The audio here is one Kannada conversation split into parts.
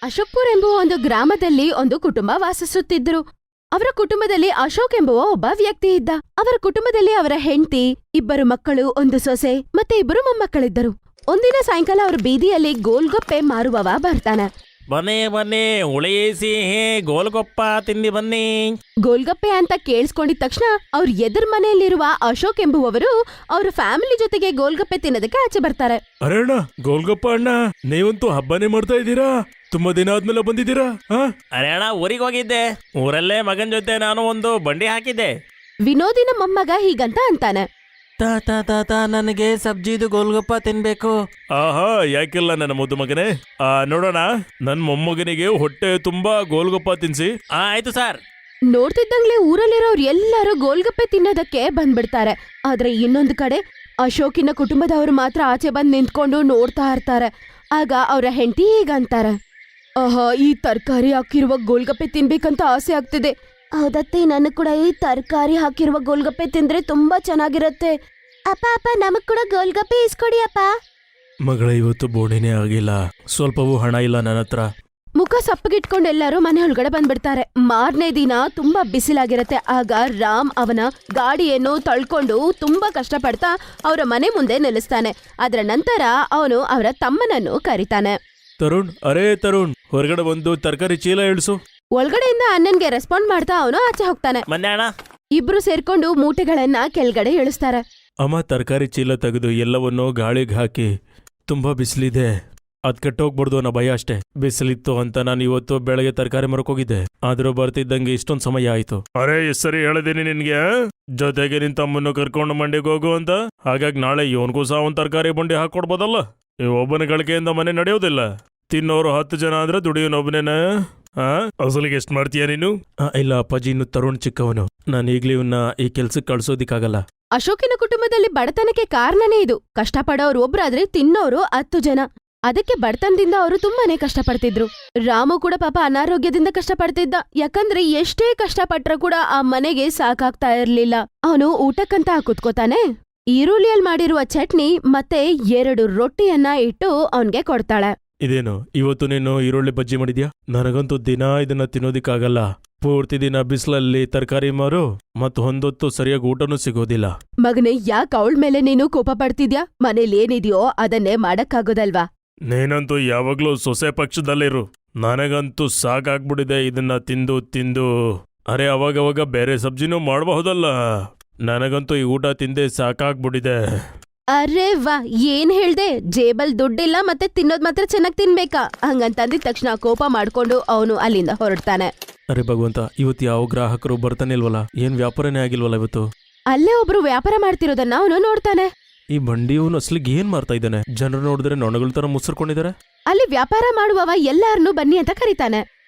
ಅಶೋಕ್ಪುರ್ ಎಂಬುವ ಒಂದು ಗ್ರಾಮದಲ್ಲಿ ಒಂದು ಕುಟುಂಬ ವಾಸಿಸುತ್ತಿದ್ರು. ಅವರ ಕುಟುಂಬದಲ್ಲಿ ಅಶೋಕ್ ಎಂಬುವ ಒಬ್ಬ ವ್ಯಕ್ತಿ ಇದ್ದ. ಅವರ ಕುಟುಂಬದಲ್ಲಿ ಅವರ ಹೆಂಡತಿ, 2 ಮಕ್ಕಳು, 1 ಸೊಸೆ ಮತ್ತೆ 2 ಮೊಮ್ಮಕ್ಕಳಿದ್ದರು. ಒಂದಿನ ಸಾಯಂಕಾಲ ಅವ್ರ ಬೀದಿಯಲ್ಲಿ ಗೋಲ್ಗಪ್ಪೆ ಮಾರುವವ ಬರ್ತಾನೆ. ಬನ್ನಿ ಬನ್ನಿ, ಉಳಿಸಿ ಗೋಲ್ಗೊಪ್ಪ ತಿಂದಿ ಬನ್ನಿ. ಗೋಲ್ಗಪ್ಪೆ ಅಂತ ಕೇಳಿಸ್ಕೊಂಡಿದ ತಕ್ಷಣ ಅವ್ರ ಎದುರು ಮನೆಯಲ್ಲಿರುವ ಅಶೋಕ್ ಎಂಬುವವರು ಅವ್ರ ಫ್ಯಾಮಿಲಿ ಜೊತೆಗೆ ಗೋಲ್ಗಪ್ಪೆ ತಿನ್ನೋದಕ್ಕೆ ಆಚೆ ಬರ್ತಾರೆ. ಅರೆ ಅಣ್ಣ, ಗೋಲ್ಗಪ್ಪ ಅಣ್ಣ, ನೀವಂತೂ ಹಬ್ಬನೇ ಮಾಡ್ತಾ ಇದ್ದೀರಾ. ತುಂಬಾ ದಿನ ಆದ್ಮೇಲೆ ಬಂದಿದ್ದೀರಾ. ಅರೆ ಅಣ್ಣ, ಊರಿಗೆ ಹೋಗಿದ್ದೆ. ಊರಲ್ಲೇ ಮಗನ್ ಜೊತೆ ನಾನು ಒಂದು ಬಂಡಿ ಹಾಕಿದ್ದೆ. ವಿನೋದಿನ ಮೊಮ್ಮಗ ಹೀಗಂತ ಅಂತಾನೆ. ತಾತ ನನಗೆ ಸಬ್ಜಿದು ಗೋಲ್ಗಪ್ಪ ತಿನ್ಬೇಕು. ಆಹಾ, ಯಾಕಿಲ್ಲ ನನ್ನ ಮುದ್ದು ಮಗನೇ. ನೋಡೋಣ, ನನ್ ಮೊಮ್ಮಗನಿಗೆ ಹೊಟ್ಟೆ ತುಂಬಾ ಗೋಲ್ಗಪ್ಪ ತಿನ್ಸಿ. ಆಯ್ತು ಸರ್. ನೋಡ್ತಿದ್ದಂಗ್ಲೆ ಊರಲ್ಲಿರೋರು ಎಲ್ಲರೂ ಗೋಲ್ಗಪ್ಪೆ ತಿನ್ನೋದಕ್ಕೆ ಬಂದ್ಬಿಡ್ತಾರೆ. ಆದ್ರೆ ಇನ್ನೊಂದು ಕಡೆ ಅಶೋಕಿನ ಕುಟುಂಬದವರು ಮಾತ್ರ ಆಚೆ ಬಂದ್ ನಿಂತ್ಕೊಂಡು ನೋಡ್ತಾ ಇರ್ತಾರೆ. ಆಗ ಅವರ ಹೆಂಡತಿ ಹೀಗಂತಾರೆ. ಆಹಾ, ಈ ತರಕಾರಿ ಹಾಕಿರುವ ಗೋಲ್ಗಪ್ಪೆ ತಿನ್ಬೇಕಂತ ಆಸೆ ಆಗ್ತಿದೆ. ಹೌದತ್ತೆ, ನನಗ್ ಕೂಡ ಈ ತರಕಾರಿ ಹಾಕಿರುವ ಗೋಲ್ಗಪ್ಪೆ ತಿಂದ್ರೆ ತುಂಬಾ ಚೆನ್ನಾಗಿರತ್ತೆ. ಅಪ್ಪ ನಮಗ್ ಕೂಡ ಗೋಲ್ಗಪ್ಪೆ ಇಸ್ಕೊಡಿ ಅಪ್ಪ. ಮಗಳ, ಇವತ್ತು ಬೋಣಿನೇ ಆಗಿಲ್ಲ, ಸ್ವಲ್ಪವೂ ಹಣ ಇಲ್ಲ ನನ್ನ ಹತ್ರ. ಮುಖ ಸಪ್ಪಗಿಟ್ಕೊಂಡು ಎಲ್ಲರೂ ಮನೆ ಒಳಗಡೆ ಬಂದ್ಬಿಡ್ತಾರೆ. ಮಾರನೇ ದಿನ ತುಂಬಾ ಬಿಸಿಲಾಗಿರತ್ತೆ. ಆಗ ರಾಮ್ ಅವನ ಗಾಡಿಯನ್ನು ತಳ್ಕೊಂಡು ತುಂಬಾ ಕಷ್ಟಪಡ್ತಾ ಅವರ ಮನೆ ಮುಂದೆ ನಿಲ್ಲಿಸ್ತಾನೆ. ಅದರ ನಂತರ ಅವನು ಅವರ ತಮ್ಮನನ್ನು ಕರೀತಾನೆ. ತರುಣ್, ಅರೇ ತರುಣ್, ಹೊರಗಡೆ ಬಂದು ತರಕಾರಿ ಚೀಲ ಇಳಿಸು. ಒಳಗಡೆಯಿಂದ ಅಣ್ಣನ್ಗೆ ರೆಸ್ಪಾಂಡ್ ಮಾಡ್ತಾ ಅವನು ಆಚೆ ಹೋಗ್ತಾನೆ. ಬಂದೆ ಅಣ್ಣ. ಇಬ್ರು ಸೇರ್ಕೊಂಡು ಮೂಟೆಗಳನ್ನ ಕೆಳಗಡೆ ಇಳಿಸ್ತಾರೆ. ಅಮ್ಮ ತರಕಾರಿ ಚೀಲ ತೆಗೆದು ಎಲ್ಲವನ್ನೂ ಗಾಳಿಗೆ ಹಾಕಿ. ತುಂಬಾ ಬಿಸಿಲಿದೆ, ಅದ್ ಕೆಟ್ಟೋಗ್ಬಿಡ್ದು ಅನ್ನೋ ಭಯ ಅಷ್ಟೇ. ಬಿಸಿಲಿತ್ತು ಅಂತ ನಾನು ಇವತ್ತು ಬೆಳಗ್ಗೆ ತರಕಾರಿ ಮರಕೋಗಿದ್ದೆ, ಆದ್ರೂ ಬರ್ತಿದ್ದಂಗೆ ಇಷ್ಟೊಂದ್ ಸಮಯ ಆಯ್ತು. ಅರೇ, ಸರಿ ಹೇಳಿದೀನಿ ನಿನ್ಗೆ, ಜೊತೆಗೆ ನಿನ್ ತಮ್ಮನ್ನು ಕರ್ಕೊಂಡು ಮಂಡಿಗೆ ಹೋಗು ಅಂತ. ಹಾಗಾಗಿ ನಾಳೆ ಇವನ್ಗೂ ಸಹ ಒಂದ್ ತರಕಾರಿ ಬಂಡಿ ಹಾಕೊಡ್ಬೋದಲ್ಲ. ಈ ಒಬ್ಬನ ಗಳಿಕೆಯಿಂದ ಮನೆ ನಡೆಯೋದಿಲ್ಲ. ತಿನ್ನೋರು 10 ಜನ ಆದ್ರೆ ದುಡಿಯೋನೊಬ್ಬನೇನ. ಅಸಲಿಗೆ ಎಷ್ಟ್ ಮಾಡ್ತೀಯ ನೀನು? ಇಲ್ಲ ಅಪ್ಪಾಜಿ, ಇನ್ನು ತರುಣ್ ಚಿಕ್ಕವನು, ನಾನು ಈಗ್ಲೇ ಇವನ್ನ ಈ ಕೆಲ್ಸಕ್ಕೆ ಕಳ್ಸೋದಿಕ್ಕಾಗಲ್ಲ. ಅಶೋಕಿನ ಕುಟುಂಬದಲ್ಲಿ ಬಡತನಕ್ಕೆ ಕಾರಣನೇ ಇದು. ಕಷ್ಟಪಡೋರು ಒಬ್ರಾದ್ರೆ ತಿನ್ನೋರು 10 ಜನ. ಅದಕ್ಕೆ ಬಡತನದಿಂದ ಅವರು ತುಂಬಾನೇ ಕಷ್ಟಪಡ್ತಿದ್ರು. ರಾಮು ಕೂಡ ಪಾಪ ಅನಾರೋಗ್ಯದಿಂದ ಕಷ್ಟಪಡ್ತಿದ್ದ. ಯಾಕಂದ್ರೆ ಎಷ್ಟೇ ಕಷ್ಟಪಟ್ರ ಕೂಡ ಆ ಮನೆಗೆ ಸಾಕಾಗ್ತಾ ಇರ್ಲಿಲ್ಲ. ಅವನು ಊಟಕ್ಕಂತ ಕುತ್ಕೋತಾನೆ. ಈರುಳ್ಳಿಯಲ್ಲಿ ಮಾಡಿರುವ ಚಟ್ನಿ ಮತ್ತೆ 2 ರೊಟ್ಟಿಯನ್ನ ಇಟ್ಟು ಅವನ್ಗೆ ಕೊಡ್ತಾಳೆ. ಇದೇನು, ಇವತ್ತು ನೀನು ಈರುಳ್ಳಿ ಬಜ್ಜಿ ಮಾಡಿದ್ಯಾ? ನನಗಂತೂ ದಿನ ಇದನ್ನ ತಿನ್ನೋದಿಕ್ಕಾಗಲ್ಲ. ಪೂರ್ತಿ ದಿನ ಬಿಸಿಲಲ್ಲಿ ತರಕಾರಿ ಮಾರು ಮತ್ತು ಹೊಂದೊತ್ತು ಸರಿಯಾಗಿ ಊಟನೂ ಸಿಗೋದಿಲ್ಲ. ಮಗನೇ, ಯಾಕೆ ಅವಳ ಮೇಲೆ ನೀನು ಕೋಪ ಪಡ್ತಿದ್ಯಾ? ಮನೇಲಿ ಏನಿದೆಯೋ ಅದನ್ನೇ ಮಾಡಕ್ಕಾಗೋದಲ್ವಾ? ನೀನಂತೂ ಯಾವಾಗ್ಲೂ ಸೊಸೆ ಪಕ್ಷದಲ್ಲಿರು. ನನಗಂತೂ ಸಾಕಾಗ್ಬಿಟ್ಟಿದೆ ಇದನ್ನ ತಿಂದು ತಿಂದು. ಅರೆ, ಅವಾಗವಾಗ ಬೇರೆ ಸಬ್ಜಿನೂ ಮಾಡಬಹುದಲ್ಲ. ನನಗಂತೂ ಈ ಊಟ ತಿಂದೆ ಸಾಕಾಗ್ಬಿಟ್ಟಿದೆ. ಅರೆ ವಾ, ಏನ್ ಹೇಳ್ದೆ? ಜೇಬಲ್ ದುಡ್ಡಿಲ್ಲ ಮತ್ತೆ ತಿನ್ನೋದ್ ಮಾತ್ರ ಚೆನ್ನಾಗ್ ತಿನ್ಬೇಕಾ? ಹಂಗಂತಂದಿದ ತಕ್ಷಣ ಕೋಪ ಮಾಡ್ಕೊಂಡು ಅವನು ಅಲ್ಲಿಂದ ಹೊರಡ್ತಾನೆ. ಅರೆ ಭಗವಂತ, ಇವತ್ತು ಯಾವ ಗ್ರಾಹಕರು ಬರ್ತಾನೆ ಇಲ್ವಲ್ಲ? ಏನ್ ವ್ಯಾಪಾರನೇ ಆಗಿಲ್ವಲ್ಲ ಇವತ್ತು? ಅಲ್ಲೇ ಒಬ್ರು ವ್ಯಾಪಾರ ಮಾಡ್ತಿರೋದನ್ನ ಅವನು ನೋಡ್ತಾನೆ. ಈ ಬಂಡಿಯವನು ಅಸ್ಲಿಗೆ ಏನ್ ಮಾಡ್ತಾ ಇದ್ದಾನೆ? ಜನರು ನೋಡಿದ್ರೆ ನೊಣಗಳ ತರ ಮುಸುರ್ಕೊಂಡಿದ್ದಾರೆ. ಅಲ್ಲಿ ವ್ಯಾಪಾರ ಮಾಡುವವ ಎಲ್ಲಾರನ್ನೂ ಬನ್ನಿ ಅಂತ ಕರೀತಾನೆ.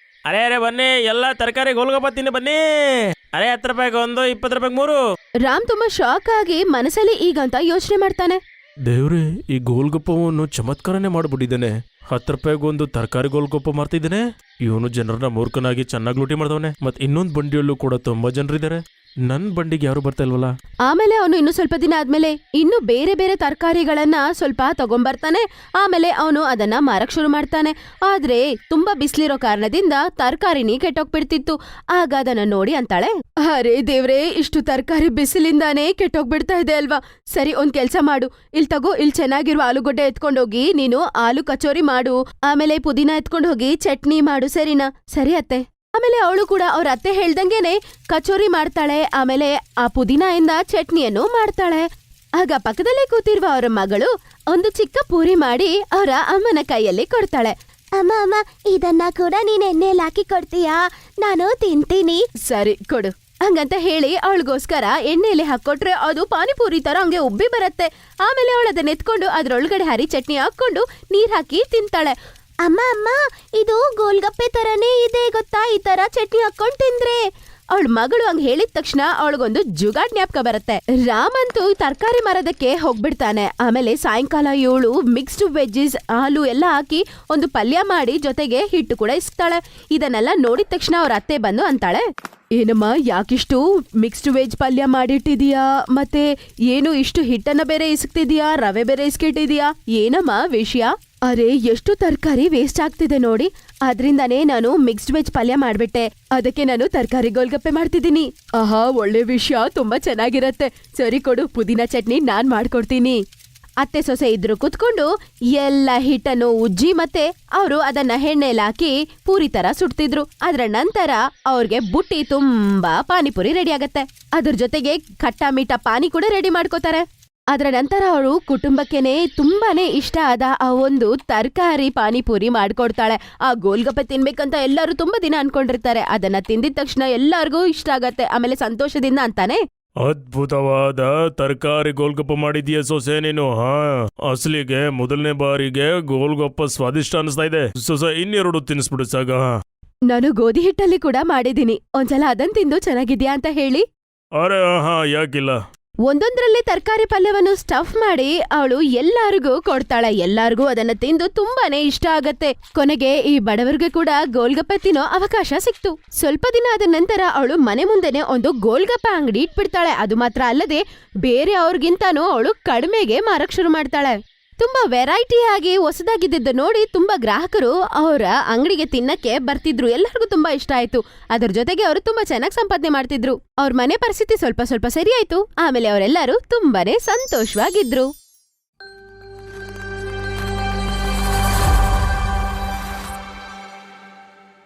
ಅರೆ ಅರೆ, ಬನ್ನಿ, ಎಲ್ಲ ತರಕಾರಿ ಗೋಲ್ಗಪ್ಪ ತಿನ್ನಿ ಬನ್ನಿ. ಅರೆ, 10 ರೂಪಾಯಿಗೆ 1, 20 ರೂಪಾಯಿಗೆ 3. ರಾಮ್ ತುಂಬಾ ಶಾಕ್ ಆಗಿ ಮನಸ್ಸಲ್ಲಿ ಈಗಂತ ಯೋಚನೆ ಮಾಡ್ತಾನೆ. ದೇವ್ರೆ, ಈ ಗೋಲ್ಗಪ್ಪವನ್ನು ಚಮತ್ಕಾರನೇ ಮಾಡ್ಬಿಟ್ಟಿದ್ದಾನೆ. 10 ರೂಪಾಯಿಗೊಂದು ತರಕಾರಿ ಗೋಲ್ಗಪ್ಪ ಮಾರ್ತಿದ್ದಾನೆ. ಇವನು ಜನರನ್ನ ಮೂರ್ಖನಾಗಿ ಚೆನ್ನಾಗಿ ಲೂಟಿ ಮಾಡ್ದವನೆ. ಮತ್ ಇನ್ನೊಂದ್ ಬಂಡಿಯಲ್ಲೂ ಕೂಡ ತುಂಬಾ ಜನರಿದ್ದಾರೆ. ನನ್ ಬಂಡಿಗೆ ಯಾರು ಬರ್ತಾ ಇಲ್ವಲ್ಲ? ಆಮೇಲೆ ಅವನು ಇನ್ನು ಸ್ವಲ್ಪ ದಿನ ಆದ್ಮೇಲೆ ಇನ್ನು ಬೇರೆ ಬೇರೆ ತರಕಾರಿಗಳನ್ನ ಸ್ವಲ್ಪ ತಗೊಂಬರ್ತಾನೆ. ಆಮೇಲೆ ಅವನು ಅದನ್ನ ಮಾರಕ್ ಶುರು ಮಾಡ್ತಾನೆ. ಆದ್ರೆ ತುಂಬಾ ಬಿಸಿಲಿರೋ ಕಾರಣದಿಂದ ತರಕಾರಿನಿ ಕೆಟ್ಟೋಗ್ಬಿಡ್ತಿತ್ತು. ಆಗ ಅದನ್ನ ನೋಡಿ ಅಂತಾಳೆ, ಅರೆ ದೇವ್ರೆ, ಇಷ್ಟು ತರಕಾರಿ ಬಿಸಿಲಿಂದಾನೇ ಕೆಟ್ಟೋಗ್ಬಿಡ್ತಾ ಇದೆ ಅಲ್ವಾ? ಸರಿ, ಒಂದ್ ಕೆಲ್ಸ ಮಾಡು, ಇಲ್ ತಗೋ, ಇಲ್ಲಿ ಚೆನ್ನಾಗಿರುವ ಆಲೂಗಡ್ಡೆ ಎತ್ಕೊಂಡೋಗಿ ನೀನು ಆಲೂ ಕಚೋರಿ ಮಾಡು. ಆಮೇಲೆ ಪುದೀನ ಎತ್ಕೊಂಡ್ ಹೋಗಿ ಚಟ್ನಿ ಮಾಡು, ಸರಿನಾ? ಸರಿ ಅತ್ತೆ. ಆಮೇಲೆ ಅವಳು ಕೂಡ ಅವ್ರ ಅತ್ತೆ ಹೇಳ್ದಂಗೆನೆ ಕಚೋರಿ ಮಾಡ್ತಾಳೆ. ಆಮೇಲೆ ಆ ಪುದೀನಾಯಿಂದ ಚಟ್ನಿಯನ್ನು ಮಾಡ್ತಾಳೆ. ಆಗ ಪಕ್ಕದಲ್ಲೇ ಕೂತಿರುವ ಅವರ ಮಗಳು ಒಂದು ಚಿಕ್ಕ ಪೂರಿ ಮಾಡಿ ಅವರ ಅಮ್ಮನ ಕೈಯಲ್ಲಿ ಕೊಡ್ತಾಳೆ. ಅಮ್ಮ, ಇದನ್ನ ಕೂಡ ನೀನ್ ಎಣ್ಣೆಯಲ್ಲಿ ಹಾಕಿ ಕೊಡ್ತೀಯಾ? ನಾನು ತಿಂತೀನಿ. ಸರಿ, ಕೊಡು. ಹಂಗಂತ ಹೇಳಿ ಅವಳಿಗೋಸ್ಕರ ಎಣ್ಣೆಯಲ್ಲಿ ಹಾಕೊಟ್ರೆ ಅದು ಪಾನಿಪೂರಿ ತರ ಹಂಗೆ ಉಬ್ಬಿ ಬರತ್ತೆ. ಆಮೇಲೆ ಅವಳು ಅದನ್ನ ಎತ್ಕೊಂಡು ಅದ್ರೊಳಗಡೆ ಹರಿ ಚಟ್ನಿ ಹಾಕೊಂಡು ನೀರ್ ಹಾಕಿ ತಿಂತಾಳೆ. ಅಮ್ಮ, ಇದು ಗೋಲ್ಗಪ್ಪೆ ತರನೇ ಇದೆ ಗೊತ್ತಾ? ಈ ತರ ಚಟ್ನಿ ಹಾಕೊಂಡ್ ತಿಂದ್ರೆ. ಅವಳ ಮಗಳು ಹಂಗ ಹೇಳಿದ ತಕ್ಷಣ ಅವಳಿಗೊಂದು ಜುಗಾಡ್ ಜ್ಞಾಪಕ ಬರುತ್ತೆ. ರಾಮ್ ಅಂತೂ ತರಕಾರಿ ಮಾರೋದಕ್ಕೆ ಹೋಗ್ಬಿಡ್ತಾನೆ. ಆಮೇಲೆ ಸಾಯಂಕಾಲ ಇವಳು ಮಿಕ್ಸ್ಡ್ ವೆಜ್ಜಸ್, ಹಾಲು ಎಲ್ಲ ಹಾಕಿ ಒಂದು ಪಲ್ಯ ಮಾಡಿ ಜೊತೆಗೆ ಹಿಟ್ಟು ಕೂಡ ಇಸ್ತಾಳೆ. ಇದನ್ನೆಲ್ಲ ನೋಡಿದ ತಕ್ಷಣ ಅವ್ರ ಅತ್ತೆ ಬಂದು ಅಂತಾಳೆ, ಏನಮ್ಮ, ಯಾಕಿಷ್ಟು ಮಿಕ್ಸ್ಡ್ ವೆಜ್ ಪಲ್ಯ ಮಾಡಿಟ್ಟಿದೀಯಾ? ಮತ್ತೆ ಏನು ಇಷ್ಟು ಹಿಟ್ಟನ್ನ ಬೇರೆ ಇಸ್ಕ್ತಿದೀಯಾ? ರವೆ ಬೇರೆ ಇಸ್ಕಿಟ್ಟಿದೀಯಾ? ಏನಮ್ಮ ವಿಷಯ? ಅರೆ ಎಷ್ಟು ತರಕಾರಿ ವೇಸ್ಟ್ ಆಗ್ತಿದೆ ನೋಡಿ, ಅದ್ರಿಂದಾನೇ ನಾನು ಮಿಕ್ಸ್ಡ್ ವೆಜ್ ಪಲ್ಯ ಮಾಡ್ಬಿಟ್ಟೆ. ಅದಕ್ಕೆ ನಾನು ತರಕಾರಿ ಗೋಲ್ಗಪ್ಪೆ ಮಾಡ್ತಿದ್ದೀನಿ. ಆಹಾ, ಒಳ್ಳೆ ವಿಷಯ, ತುಂಬಾ ಚೆನ್ನಾಗಿರತ್ತೆ. ಸರಿ ಕೊಡು, ಪುದೀನ ಚಟ್ನಿ ನಾನ್ ಮಾಡ್ಕೊಡ್ತೀನಿ. ಅತ್ತೆ ಸೊಸೆ ಇದ್ರು ಕುತ್ಕೊಂಡು ಎಲ್ಲ ಹಿಟ್ಟನ್ನು ಉಜ್ಜಿ ಮತ್ತೆ ಅವರು ಅದನ್ನ ಎಣ್ಣೆಲ್ ಹಾಕಿ ಪೂರಿ ತರ ಸುಡ್ತಿದ್ರು. ಅದ್ರ ನಂತರ ಅವ್ರಿಗೆ ಬುಟ್ಟಿ ತುಂಬಾ ಪಾನಿಪುರಿ ರೆಡಿ ಆಗತ್ತೆ. ಅದ್ರ ಜೊತೆಗೆ ಖಟ್ಟ ಮೀಠ ಪಾನಿ ಕೂಡ ರೆಡಿ ಮಾಡ್ಕೋತಾರೆ. ಅದರ ನಂತರ ಅವರು ಕುಟುಂಬಕ್ಕೆನೆ ತುಂಬಾನೇ ಇಷ್ಟ ಆದ ಆ ಒಂದು ತರಕಾರಿ ಪಾನಿಪುರಿ ಮಾಡ್ಕೊಡ್ತಾಳೆ. ಆ ಗೋಲ್ಗಪ್ಪೆ ತಿನ್ಬೇಕಂತ ಎಲ್ಲರೂ ತುಂಬಾ ದಿನ ಅನ್ಕೊಂಡಿರ್ತಾರೆ. ಅದನ್ನ ತಿಂದಿದ ತಕ್ಷಣ ಎಲ್ಲರಿಗೂ ಇಷ್ಟ ಆಗತ್ತೆ. ಆಮೇಲೆ ಸಂತೋಷದಿಂದ ಅಂತಾನೆ, ಅದ್ಭುತವಾದ ತರಕಾರಿ ಗೋಲ್ಗಪ್ಪ ಮಾಡಿದ್ಯಾ ಸೊಸೆ ನೀನು. ಹಾ, ಅಸಲಿಗೆ ಮೊದಲನೇ ಬಾರಿಗೆ ಗೋಲ್ಗಪ್ಪ ಸ್ವಾದಿಷ್ಟ ಅನಿಸ್ತಾ ಇದೆ. ಸೊಸೆ ಇನ್ನೆರಡು ತಿನ್ಸ್ಬಿಡು ಸಾಗ. ನಾನು ಗೋಧಿ ಹಿಟ್ಟಲ್ಲಿ ಕೂಡ ಮಾಡಿದೀನಿ. ಒಂದ್ಸಲ ಅದನ್ ತಿಂದು ಚೆನ್ನಾಗಿದ್ಯಾ ಅಂತ ಹೇಳಿ. ಅರೆ ಹಾ, ಯಾಕಿಲ್ಲ. ಒಂದೊಂದ್ರಲ್ಲಿ ತರಕಾರಿ ಪಲ್ಯವನ್ನು ಸ್ಟಫ್ ಮಾಡಿ ಅವಳು ಎಲ್ಲಾರಿಗೂ ಕೊಡ್ತಾಳೆ. ಎಲ್ಲಾರ್ಗೂ ಅದನ್ನ ತಿಂದು ತುಂಬಾನೇ ಇಷ್ಟ ಆಗತ್ತೆ. ಕೊನೆಗೆ ಈ ಬಡವರಿಗೆ ಕೂಡ ಗೋಲ್ಗಪ್ಪೆ ತಿನ್ನೋ ಅವಕಾಶ ಸಿಕ್ತು. ಸ್ವಲ್ಪ ದಿನ ಆದ ನಂತರ ಅವಳು ಮನೆ ಮುಂದೆನೆ ಒಂದು ಗೋಲ್ಗಪ್ಪ ಅಂಗಡಿ ಇಟ್ಬಿಡ್ತಾಳೆ. ಅದು ಮಾತ್ರ ಅಲ್ಲದೆ ಬೇರೆ ಅವ್ರಿಗಿಂತಾನು ಅವಳು ಕಡಿಮೆಗೆ ಮಾರಕ್ ಶುರು ಮಾಡ್ತಾಳೆ. ತುಂಬಾ ವೆರೈಟಿ ಆಗಿ ಹೊಸದಾಗಿದ್ದ ನೋಡಿ ತುಂಬಾ ಗ್ರಾಹಕರು ಅವರ ಅಂಗಡಿಗೆ ತಿನ್ನಕ್ಕೆ ಬರ್ತಿದ್ರು. ಎಲ್ಲರಿಗೂ ತುಂಬಾ ಇಷ್ಟ ಆಯ್ತು. ಅದ್ರ ಜೊತೆಗೆ ಅವರು ತುಂಬಾ ಚೆನ್ನಾಗಿ ಸಂಪಾದನೆ ಮಾಡ್ತಿದ್ರು. ಅವ್ರ ಮನೆ ಪರಿಸ್ಥಿತಿ ಸ್ವಲ್ಪ ಸ್ವಲ್ಪ ಸರಿ ಆಯ್ತು. ಆಮೇಲೆ ಅವರೆಲ್ಲರೂ ತುಂಬಾನೇ ಸಂತೋಷವಾಗಿದ್ರು.